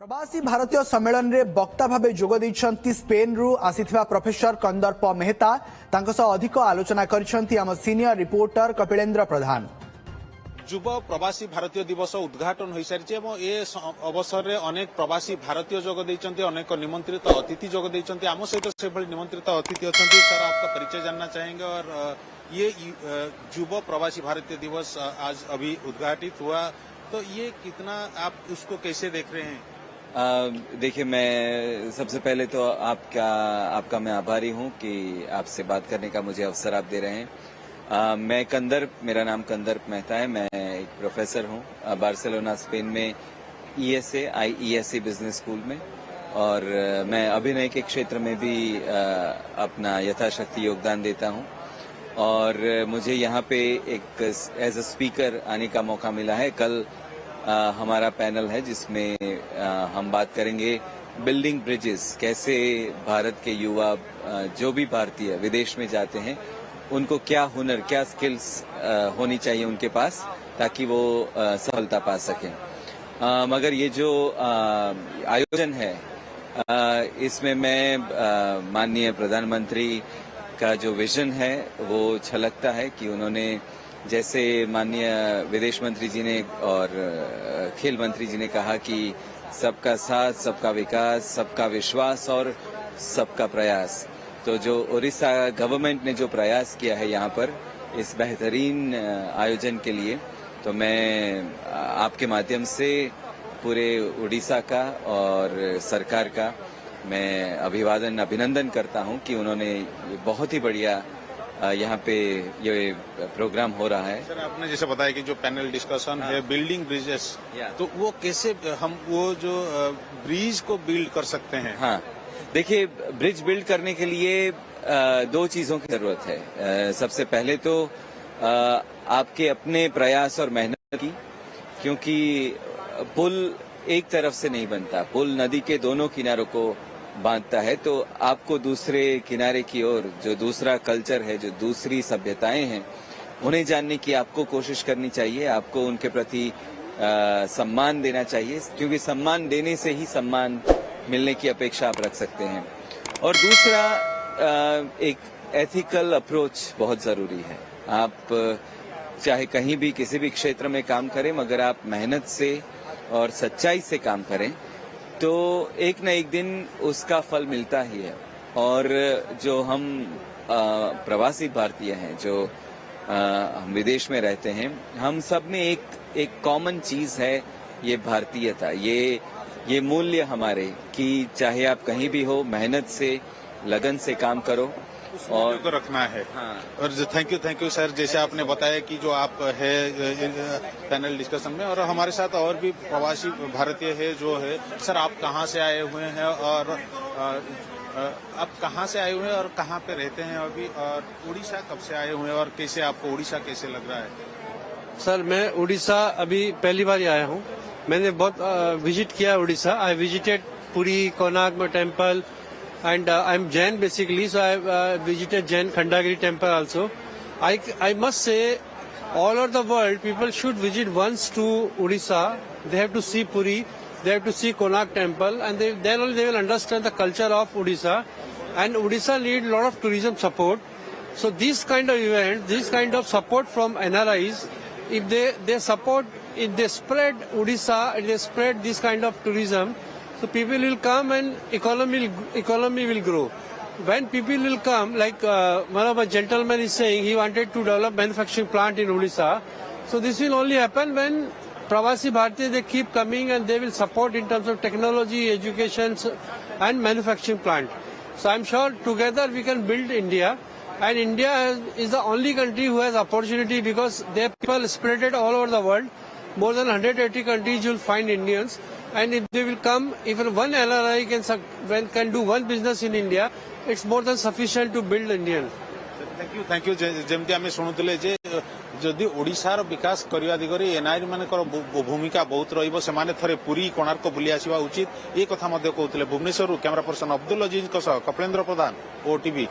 प्रवासी भारतीय सम्मेलन रे वक्ता भावे जोग दैछंती स्पेन रु आसीथिबा प्रोफेसर कंदर्प मेहता तांको सह अधिक आलोचना करिसंती आम सीनियर रिपोर्टर कपिलेन्द्र प्रधान। युव प्रवासी भारतीय दिवस उद्घाटन हो सारी ए अवसर में अनेक प्रवासी भारतीय जोग देइछंती, अनेक निमंत्रित अतिथि जोग देइछंती। आम सहित से निमंत्रित अतिथि अछंती। सर, आपका परिचय जानना चाहेंगे और ये युव प्रवासी भारतीय दिवस आज अभी उद्घाटित हुआ, तो ये कितना आप उसको कैसे देख रहे हैं? देखिए, मैं सबसे पहले तो आपका मैं आभारी हूं कि आपसे बात करने का मुझे अवसर आप दे रहे हैं। मेरा नाम कंदर्प मेहता है। मैं एक प्रोफेसर हूं बार्सिलोना स्पेन में IESE बिजनेस स्कूल में, और मैं अभिनय के क्षेत्र में भी अपना यथाशक्ति योगदान देता हूं। और मुझे यहाँ पे एक एज अ स्पीकर आने का मौका मिला है। कल हमारा पैनल है जिसमें हम बात करेंगे बिल्डिंग ब्रिजेस, कैसे भारत के युवा जो भी भारतीय विदेश में जाते हैं उनको क्या हुनर, क्या स्किल्स होनी चाहिए उनके पास ताकि वो सफलता पा सकें। मगर ये जो आयोजन है इसमें मैं माननीय प्रधानमंत्री का जो विजन है वो छलकता है कि उन्होंने, जैसे माननीय विदेश मंत्री जी ने और खेल मंत्री जी ने कहा कि सबका साथ, सबका विकास, सबका विश्वास और सबका प्रयास, तो जो उड़ीसा गवर्नमेंट ने जो प्रयास किया है यहाँ पर इस बेहतरीन आयोजन के लिए, तो मैं आपके माध्यम से पूरे उड़ीसा का और सरकार का मैं अभिनंदन करता हूँ कि उन्होंने बहुत ही बढ़िया यहाँ पे ये प्रोग्राम हो रहा है। सर, आपने जैसे बताया कि जो पैनल डिस्कशन है बिल्डिंग ब्रिजेस, तो वो कैसे हम वो जो ब्रिज को बिल्ड कर सकते हैं? हाँ, देखिए, ब्रिज बिल्ड करने के लिए दो चीजों की जरूरत है। सबसे पहले तो आपके अपने प्रयास और मेहनत की, क्योंकि पुल एक तरफ से नहीं बनता, पुल नदी के दोनों किनारों को बांधता है। तो आपको दूसरे किनारे की ओर जो दूसरा कल्चर है, जो दूसरी सभ्यताएं हैं, उन्हें जानने की आपको कोशिश करनी चाहिए। आपको उनके प्रति सम्मान देना चाहिए, क्योंकि सम्मान देने से ही सम्मान मिलने की अपेक्षा आप रख सकते हैं। और दूसरा, एक एथिकल अप्रोच बहुत जरूरी है। आप चाहे कहीं भी किसी भी क्षेत्र में काम करें, मगर आप मेहनत से और सच्चाई से काम करें तो एक न एक दिन उसका फल मिलता ही है। और जो हम प्रवासी भारतीय हैं, जो हम विदेश में रहते हैं, हम सब में एक कॉमन चीज है, ये भारतीयता, ये मूल्य हमारे, कि चाहे आप कहीं भी हो, मेहनत से, लगन से काम करो और को रखना है। हाँ। और थैंक यू सर। जैसे आपने बताया कि जो आप है पैनल डिस्कशन में, और हमारे साथ और भी प्रवासी भारतीय है जो है। सर, आप कहाँ से आए हुए हैं और आप कहाँ से आए हुए हैं और कहाँ पे रहते हैं अभी, और उड़ीसा कब से आए हुए हैं और कैसे आपको उड़ीसा कैसे लग रहा है? सर, मैं उड़ीसा अभी पहली बार ही आया हूँ। मैंने बहुत विजिट किया Orissa. I visited Puri, Konark temple, and I'm Jain basically, so I visited Jain Khandagiri temple also. I must say, all over the world, people should visit once to Odisha. They have to see Puri, they have to see Konark temple, and then only they will understand the culture of Odisha. And Odisha need a lot of tourism support. So this kind of event, this kind of support from NRIs, if they support, if they spread Odisha, if they spread this kind of tourism, so people will come and economy will grow. When people will come, like one of a gentleman is saying, he wanted to develop manufacturing plant in Odisha. So this will only happen when Pravasi Bharatiya, they keep coming and they will support in terms of technology, education and manufacturing plant. So I'm sure together we can build India. And India is the only country who has opportunity, because there are people spread all over the world. More than 180 countries you will find Indians. And if they will come, even one LRI can do one business in India, it's more than sufficient to build Indian. Thank you. जेमती आमे शुणुले जे जदि ओडिशार विकास करने दिगरे NIR मानकर भूमिका बहुत रहिबो, सेमाने थरे पुरी कोणार्क बुली आसीबा उचित, ए कथा मध्य कहउतले। भुवनेश्वर कैमरा पर्सन अब्दुल अजीज सह कपिलेन्द्र प्रधान, OTV।